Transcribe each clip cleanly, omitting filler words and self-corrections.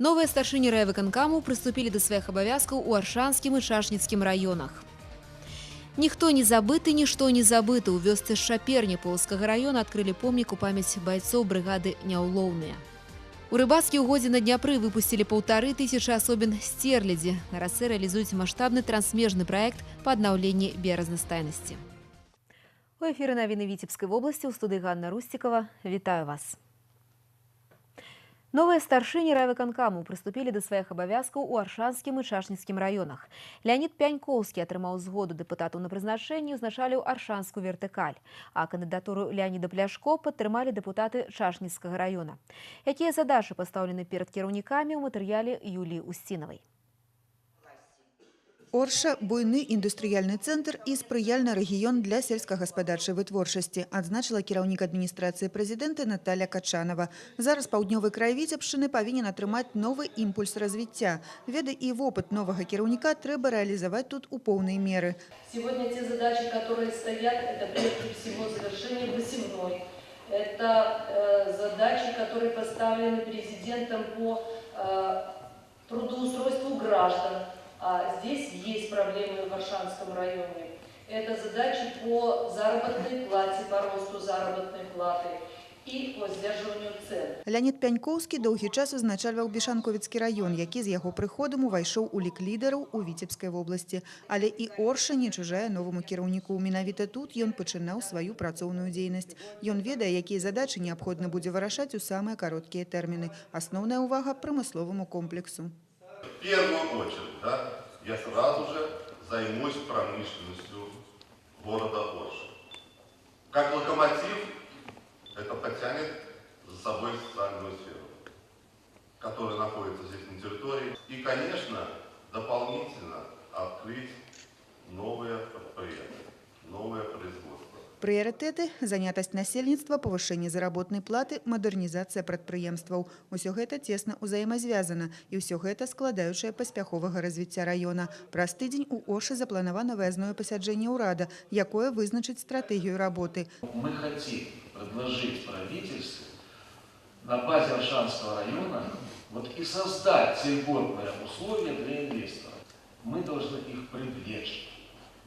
Новыя старшыні райвыканкаму прыступілі да сваіх абавязкаў у Аршанскім і Чашніцкім раёнах. Ніхто не забыты, нішто не забыта. У вёсцы Шаперні Полацкага раёна адкрылі помнік у памяць байцоў брыгады «Няўлоўныя». У рыбацкім угодзе на Дняпры выпусцілі 1500 асобін сцерлядзі. На рацэ рэалізуюць маштабны трансмежны праект па аднаўленні біяразнастайнасці. У эфіры навіны Віцебскай вобласці, у студыі Ганна Русцікава. Вітаю вас. Новыя старшыні райвыканкаму прыступілі да сваіх абавязкаў у Аршанскім і Чашніцкім раёнах. Леонид Пянькоўскі атрымаў згоду дэпутатаў на прызначэнне і ўзначаліў аршанскую вертыкаль, а кандыдатуру Леонида Пляшко падтрымалі дэпутаты Чашніцкага раёна. Якія задачы пастаўлены перад кіраўнікамі ў матэрыяле Юліі Устінавай? Орша – буйны індустрыяльны цэнтр і спрыяльны рэгіён для сельскагаспадарчай вытворчасці, адзначыла кіраўнік адміністрацыі прэзідэнта Наталя Качанова. Зараз паўднёвы край Віцебшчыны павінен атрымаць новы імпульс развіцця. Веды і вопыт новага кіраўніка трэба рэалізаваць тут у поўнай меры. Сегодня те задачи, которые стоят, это прежде всего завершение посевной. Это задачи, которые поставлены президентом по трудоустройству граждан. А здесь есть проблемы в Аршанском районе. Это задачи по заработной плате, по росту заработной платы и по сдерживанию цен. Леонид Пянькоўскі доўгі час узначальваў Бішанковіцкі раён, які з яго прыходам увайшоў у лік лідараў у Віцебскай вобласці. Але і Орша не чужая новаму кіраўніку. Менавіта тут ён пачынаў сваю працоўную дзейнасць. Ён ведае, якія задачы неабходна будзе вырашаць у самыя кароткія тэрміны. Асноўная ўвага прамысловаму комплексу. В первую очередь, я сразу же займусь промышленностью города Орша. Как локомотив это потянет за собой социальную сферу, которая находится здесь на территории. И, конечно, дополнительно открыть новые предприятия, новое производство. Прыярытэты – занятасць насельніцтва, павышэнне заработнай платы, мадэрнізацыя прадпрыемстваў. Усё гэта цесна ўзаемазвязана, і ўсё гэта складаючае паспяховага развіцця раёна. Праз тыдзень у Оршы запланавана выязное пасяджэнне ўрада, якое вызначыць стратэгію работы. Мы хотим предложить правительству на базе Аршанского района и создать те льготные условия для инвесторов. Мы должны их привлечь,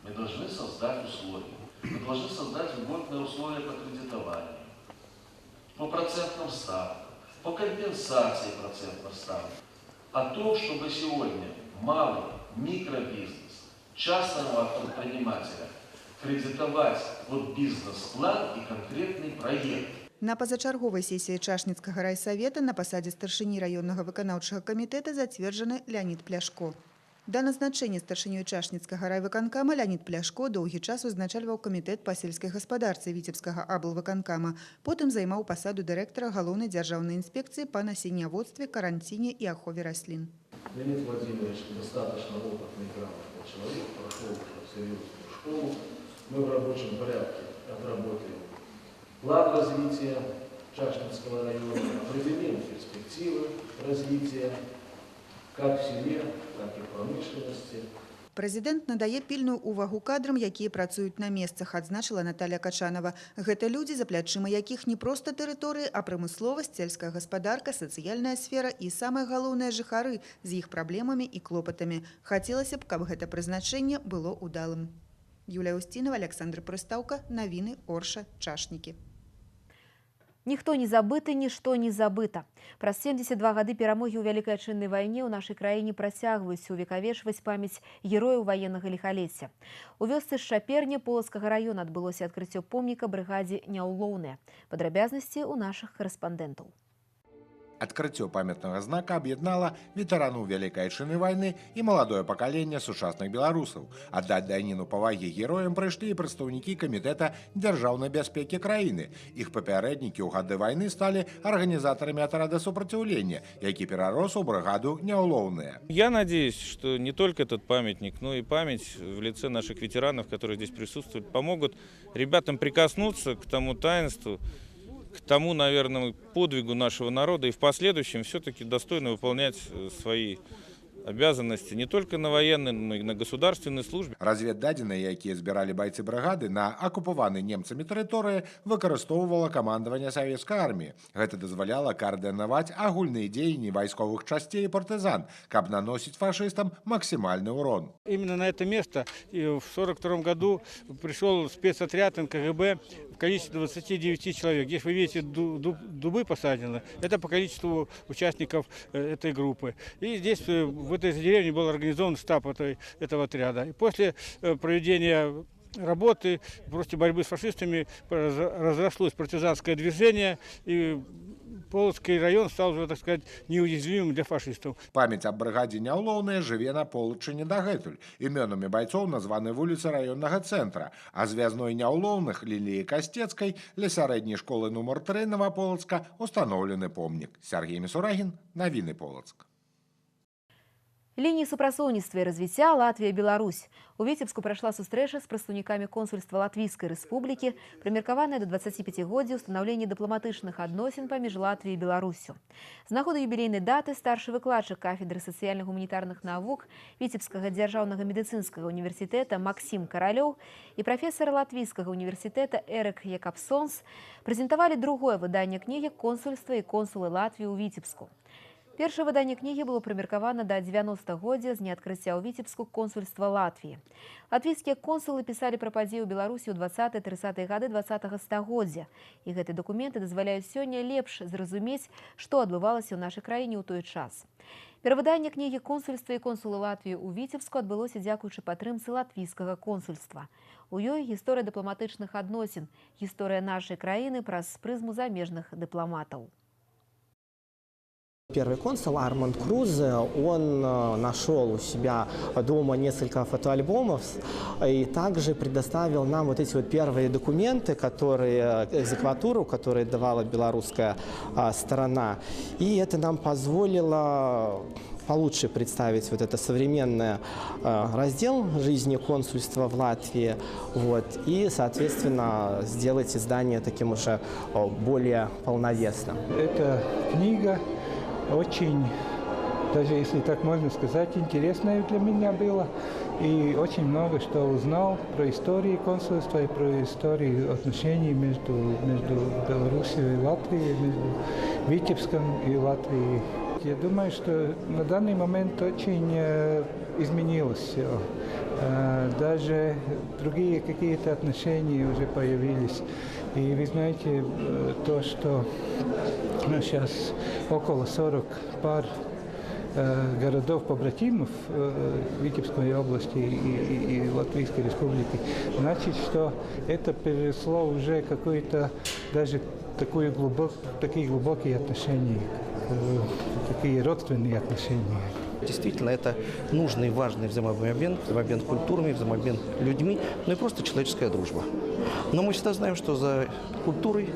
мы должны создать условия. Мы должны создать льготные условия по кредитованию, по процентным ставкам, по компенсации процентных ставок. О том, чтобы сегодня малый микробизнес, частного предпринимателя кредитовать бизнес-план и конкретный проект. На пазачарговай сесіі Чашніцкага райсавета на пасадзе старшыні раённага выканаўчага камітэта зацверджаны Леонид Пляшко. Да назначэння старшынёй Чашніцкага райвыканкама Леонид Пляшко доўгі час узначальваў камітэт па сельскай гаспадарцы Віцебскага аблвыканкама. Потым займаў пасаду дырэктара галоўнай дзяржаўнай інспекцыі па насенняводстве, каранціне і ахове раслін. Леонид Владимирович достаточно опытный и грамотный человек, прошел уже серьезную школу. Мы в рабочем порядке отработаем план развития Чашницкого района, определим перспективы развития как в селе, так и в промышленности. Прэзідэнт надае пільную ўвагу кадрам, якія працуюць на месцах, адзначыла Наталя Качанова. Гэта людзі, за плячыма якіх не проста тэрыторыі, а прамысловасць, сельская гаспадарка, сацыяльная сфера і, самае галоўнае, жыхары з іх праблемамі і клопатамі. Хацелася б, каб гэта прызначэнне было ўдалым. Юлія Устінова, Александр Прыстаўка, навіны Орша, Чашнікі. Ніхто не забыты, нішто не забыта. Праз 72 гады перамогі ў Вялікай Адчыннай вайне ў нашай краіне працягваюць увекавечваць памяць герояў ваеннага ліхалецця. У вёсцы Шаперня Полацкага раёна адбылося адкрыццё помніка брыгадзе «Няўлоўныя». Падрабязнасці ў нашых карэспандэнтаў. Адкрыццё памятнага знака аб'яднала ветэранаў Вялікай Адчыннай вайны і маладое пакаленне сучасных беларусаў. Аддаць даніну павагі героям прыйшлі і прадстаўнікі камітэта дзяржаўнай бяспекі краіны. Іх папярэднікі ў гады вайны сталі арганізатарамі атрада супраціўлення, які перарос у бригаду «Няўлоўныя». Я надеюсь, что не только этот памятник, но и память в лице наших ветеранов, которые здесь присутствуют, помогут ребятам прикоснуться к тому таинству, к тому, наверное, подвигу нашего народа и в последующем все-таки достойно выполнять свои обязанности не только на военной, но и на государственной службе. Разведдадзеныя, якія збіралі байцы брыгады на акупаванай немцамі тэрыторыі, выкарыстоўвала камандаванне савецкай арміі. Гэта дазваляла каардынаваць агульныя дзеянні вайсковых часцей і партызан, каб наносіць фашыстам максимальный урон. Именно на это место в 1942 году пришел спецотряд НКГБ в количестве 29 человек. Здесь вы видите дубы посажены. Это по количеству участников этой группы. И здесь в этой деревне был организован штаб этого отряда. И после проведения работы против борьбы с фашистами разрослось партизанское движение, и Полоцкий район стал уже, так сказать, неуязвимым для фашистов. Памяць аб брыгадзе Няўлоўнай жыве на Полачыне дагэтуль. Імёнамі байцоў названы вуліцы раённага цэнтра, а звязной Няўлоўных Ліліі Касцецкай ля сярэдняй школы нумар 3 Новополацка установлены помнік. Сергей Мисурагин, навіны Полацк. Лінії супрацоўніцтва і развіцця Латвія-Беларусь. У Віцебску прайшла сустрэча з прадстаўнікамі консульства Латвійскай Рэспублікі, прымеркаваная да 25годдзя ўстанаўлення дыпламатычных адносін паміж Латвіяй і Беларусю. З нагоды юбілейнай даты старшы выкладчык кафедры сацыяльна-гуманітарных навук Віцебскага дзяржаўнага медыцынскага універсітэта Максім Каралёў і прафесар Латвійскага універсітэта Эрык Якабсонс прэзентавалі другое выданне кнігі «Консульства і консулы Латвіі ў Віцебску». Першае выданне кнігі было прымеркавана да 90годдзя з дня адкрыцця ў Віцебску консульства Латвіі. Латвійскія консулы пісалі пра падзеі ў Беларусі ў 20-30-е гады 20-го стагоддзя. І гэтыя дакументы дазваляюць сёння лепш зразумець, што адбывалася ў нашай краіне ў той час. Перавыданне кнігі «Консульства і консулы Латвіі ў Віцебску» адбылося дзякуючы падтрымцы латвійскага консульства. У ёй гісторыя дыпламатычных адносін, гісторыя нашай краіны праз прызму замежных дыпламатаў. Первый консул Арманд Крузе, он нашел у себя дома несколько фотоальбомов и также предоставил нам вот эти вот первые документы, экзекватуру, которые давала белорусская сторона. И это нам позволило получше представить вот это современный раздел жизни консульства в Латвии, вот, и, соответственно, сделать издание таким уже более полновесным. Эта книга очень, даже если так можно сказать, интересная для меня была. И очень много что узнал про историю консульства и про историю отношений между Беларусью и Латвией, между Витебском и Латвией. Я думаю, что на данный момент очень изменилось все. Даже другие какие-то отношения уже появились. И вы знаете, то, что сейчас около 40 пар городов-побратимов Витебской области и Латвийской Республики, значит, что это переросло уже какой-то даже такие глубокие отношения, такие родственные отношения. Действительно, это нужный и важный взаимообмен культурами, взаимообмен людьми, ну и просто человеческая дружба. Но мы всегда знаем, что за культурой,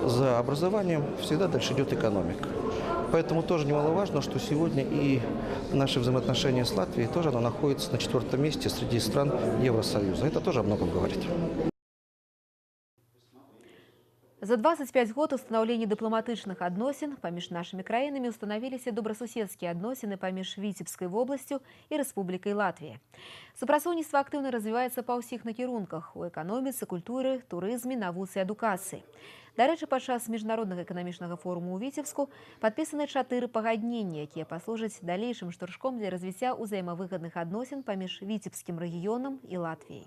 за образованием всегда дальше идет экономика. Поэтому тоже немаловажно, что сегодня и наши взаимоотношения с Латвией тоже оно находится на 4-м месте среди стран Евросоюза. Это тоже о многом говорит. За 25 год устанаўлення дыпламатычных адносін паміж нашымі краінамі устанавіліся добрасуседскія адносіны паміж Віцебскай вобласцю і Рэспублікай Латвія. Супрацоўніцтва актыўна развіваецца па ўсіх накірунках у эканоміцы, культуры, турызме, навуцы і адукацыі. Дарэчы, падчас міжнароднага эканамічнага форуму ў Віцебску падпісаны 4 пагаднення, якія паслужаць далейшым штуршком для развіцця ўзаемавыгадных адносін паміж Віцебскім рэгіёнам і Латвіяй.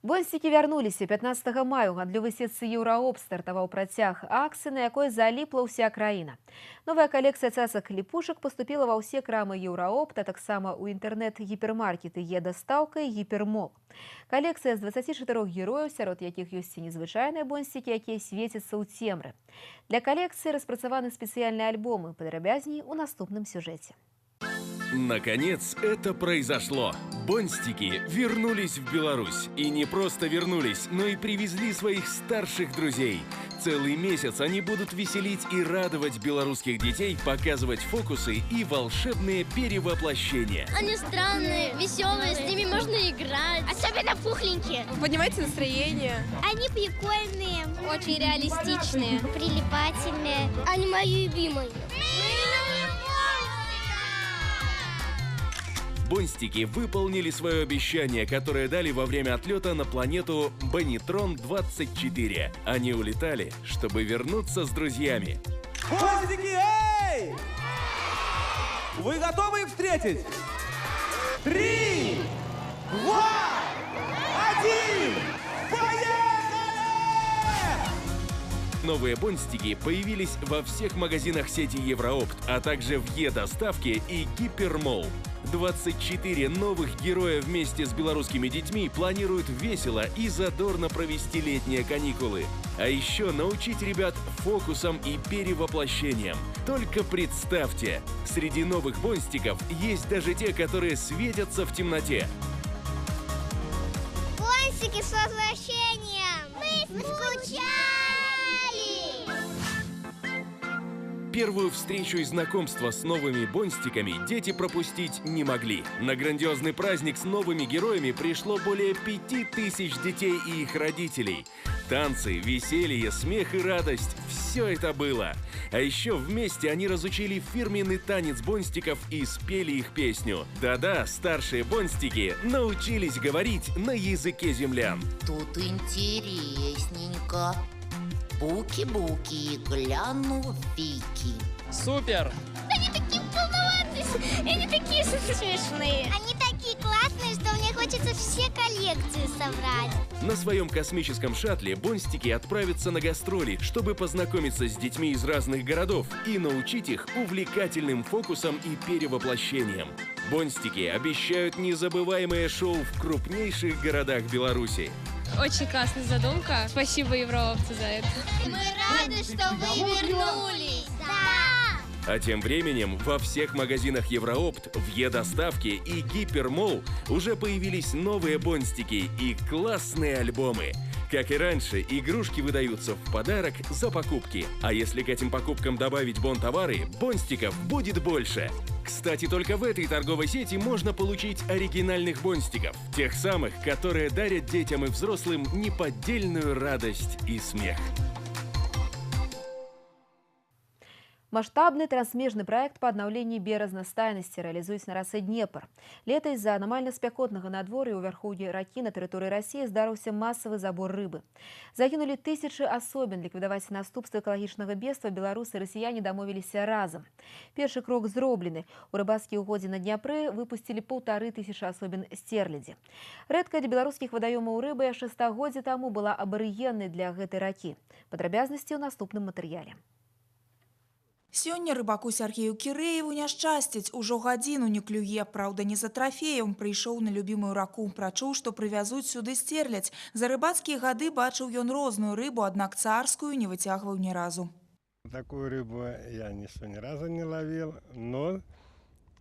Бонсцікі вярнуліся. 15 мая у гандлёвай сетцы «Еўраоп» стартаваў працяг акцыі, на якой заліпла ўся краіна. Новая калекцыя цацак ліпушак паступіла ва ўсе крамы «Еўраоп», та таксама ў інтэрнэт-гіпермаркеты «Е-дастаўка» і «Гіпермол». Калекцыя з 24 герояў, сярод якіх ёсць і незвычайныя бонсцікі, якія свецяцца ў цемры. Для калекцыі распрацаваны спецыяльныя альбомы. Падрабязней у наступным сюжэце. Наконец это произошло. Бонстики вернулись в Беларусь. И не просто вернулись, но и привезли своих старших друзей. Целый месяц они будут веселить и радовать белорусских детей, показывать фокусы и волшебные перевоплощения. Они странные, веселые, с ними можно играть. Особенно пухленькие. Поднимайте настроение. Они прикольные, очень реалистичные, прилипательные. Они мои любимые. Бонстики выполнили свое обещание, которое дали во время отлета на планету Боннитрон-24. Они улетали, чтобы вернуться с друзьями. Бонстики, эй! Вы готовы их встретить? 3, 2, 1, поехали! Новые бонстики появились во всех магазинах сети Евроопт, а также в Е-доставке и Гипермолл. 24 новых героя вместе с белорусскими детьми планируют весело и задорно провести летние каникулы. А еще научить ребят фокусам и перевоплощениям. Только представьте, среди новых бонстиков есть даже те, которые светятся в темноте. Бонстики с возвращением! Мы скучали! Первую встречу и знакомство с новыми бонстиками дети пропустить не могли. На грандиозный праздник с новыми героями пришло более 5000 детей и их родителей. Танцы, веселье, смех и радость – все это было. А еще вместе они разучили фирменный танец бонстиков и спели их песню. Да-да, старшие бонстики научились говорить на языке землян. Тут интересненько. Буки-буки, гляну Вики. Супер! Они такие полноватые, они такие смешные. Они такие классные, что мне хочется все коллекции собрать. На своем космическом шаттле бонстики отправятся на гастроли, чтобы познакомиться с детьми из разных городов и научить их увлекательным фокусам и перевоплощениям. Бонстики обещают незабываемое шоу в крупнейших городах Беларуси. Очень классная задумка. Спасибо Евроопту за это. Мы рады, что вы вернулись. Да! А тем временем во всех магазинах Евроопт, в Е-доставке и Гипермолл уже появились новые бонстики и классные альбомы. Как и раньше, игрушки выдаются в подарок за покупки. А если к этим покупкам добавить бонтовары, бонстиков будет больше. Кстати, только в этой торговой сети можно получить оригинальных бонстиков. Тех самых, которые дарят детям и взрослым неподдельную радость и смех. Масштабный трансмежны проект па аднаўленні беразнастайнасці рэалізуюць на рацэ Днепр. Летась з-за анамальна спякотнага надвор'я ў вярхоўі ракі на тэрыторыі Расіі здарыўся масавы забор рыбы. Загінулі тысячы асобін. Ліквідаваць наступствы экалагічнага бедства беларусы і расіяне дамовіліся разам. Першы крок зроблены. У рыбацкія ўгоддзі на Дняпры выпусцілі 1500 асобін стерлядзі. Рэдкая для беларускіх вадаёмаў рыба яшчэ стагоддзя таму была абарыгеннай для гэтай ракі. Падрабязнасці ў наступным матэрыяле. Сёння рыбаку Сергею Кірэеву няшчасціць. Ужо гадзіну не клюе. Праўда, не за трафеем. Прыйшоў на любімую раку. Прачуў, што прывязуць сюды стерлядзь. За рыбацкія гады бачыў ён розную рыбу, аднак царскую не выцягваў ні разу. Такую рыбу я ни разу не ловил, но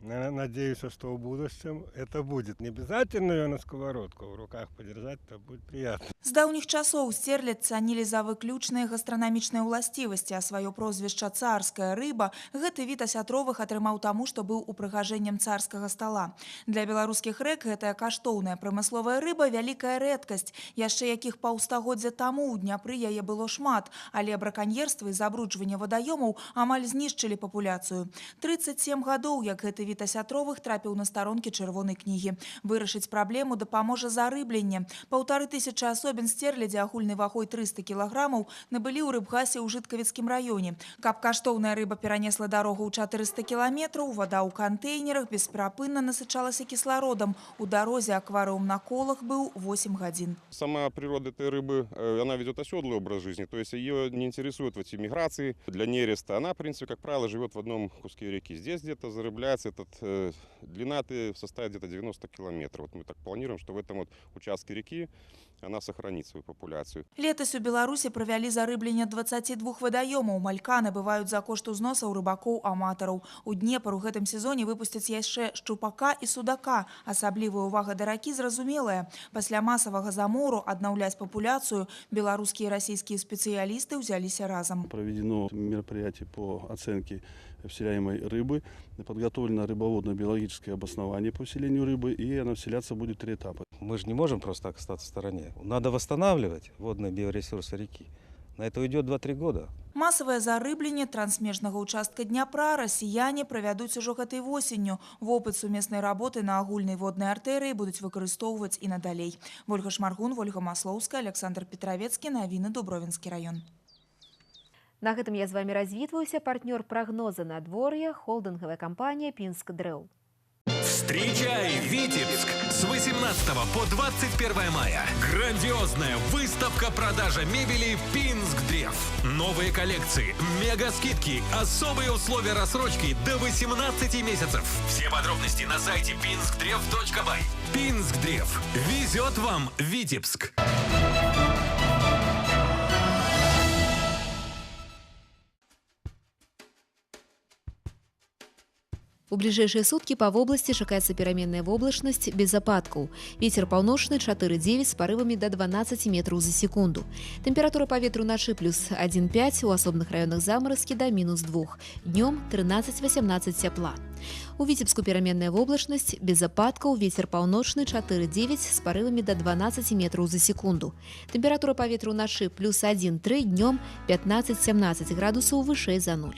надеюсь, что в будущем это будет. Не обязательно ее на сковородку в руках подержать, это будет приятно. З даўніх часоў стерлядь цанілі за выключныя гастранамічныя ўласцівасці, а сваё прозвішча «царская рыба» гэты від асятровых атрымаў таму, што быў упрыгажэннем царскага стала. Для беларускіх рэк гэтая каштоўная прамысловая рыба – вялікая рэдкасць. Яшчэ якіх паўстагоддзя таму ў Дняпры яе было шмат, але браканьерства і забруджванне вадаёмаў амаль знішчылі папуляцыю. 37 гадоў, як гэты від асятровых трапіў на старонкі чырвонай кнігі. Вырашыць праблему дапаможа зарыбленне. 1500 асобін стерлядзі агульнай вагой 300 кілаграмаў набылі ў рыбгасе ў Жыткавіцкім раёне. Каб каштоўная рыба перанесла дарогу ў 400 кіламетраў, вада ў кантэйнерах бесперапынна насычалася кіслародам. У дарозе акварыум на колах быў 8 гадзін. Сама природа этой рыбы, она ведет оседлый образ жизни, то есть ее не интересуют эти миграции для нереста. Она, в принципе, как правило, живет в одном куске реки. Здесь где-то зарыбляется, длина составит где-то 90 километров. Вот мы так планируем, что в этом вот участке реки она сохранит свою популяцию. Летась у Беларусі правялі зарыбленне 22 вадаёмаў. Малька набываюць за кошт узносаў рыбакоў-аматараў. У Днепр у гэтым сезоне выпусцяць яшчэ шчупака і судака. Асаблівая ўвага да ракі зразумелая. Пасля масавага замору аднаўляць папуляцыю беларускія і расійскія спецыялісты ўзяліся разам. Проведено мероприятие по оценке вселяемой рыбы, подготовлено рыбоводно-биологическое обоснование по вселению рыбы, и она вселяться будет 3 этапа. Мы же не можем просто так остаться в стороне. Надо восстанавливать водные биоресурсы реки. На это уйдет 2-3 года. Масавае зарыбленне трансмежнага ўчастка Дняпра расіяне правядуць ужо гэтай восенню. Вопыт сумеснай работы на агульнай воднай артэрыі будуць выкарыстоўваць і надалей. Вольга Шмаргун, Вольга Маслоўская, Александр Петровецкі, навіны Дубровінскі раён. На гэтым я з вами развітваюся. Партнёр прагноза надвор'я, холдинговая компания «Пинск Дрэл». Встречай Витебск с 18 по 21 мая. Грандиозная выставка-продажа мебели «Пинск Древ». Новые коллекции, мега-скидки, особые условия рассрочки до 18 месяцев. Все подробности на сайте pinskdrev.by. «Пинск Древ» везет вам Витебск. У ближайшие сутки по области чакаецца пераменная воблачнасць без ападкаў. Ветер паўночны 4,9 с порывами до 12 метров за секунду. Температура паветру ночи плюс 1,5, у асобных районах заморозки до -2. Днем 13-18 тепла. У Витебску пераменная воблачнасць без ападкаў, ветер паўночны 4,9 с порывами до 12 метров за секунду. Температура паветру ночи плюс 1,3, днем 15-17 градусов выше за 0.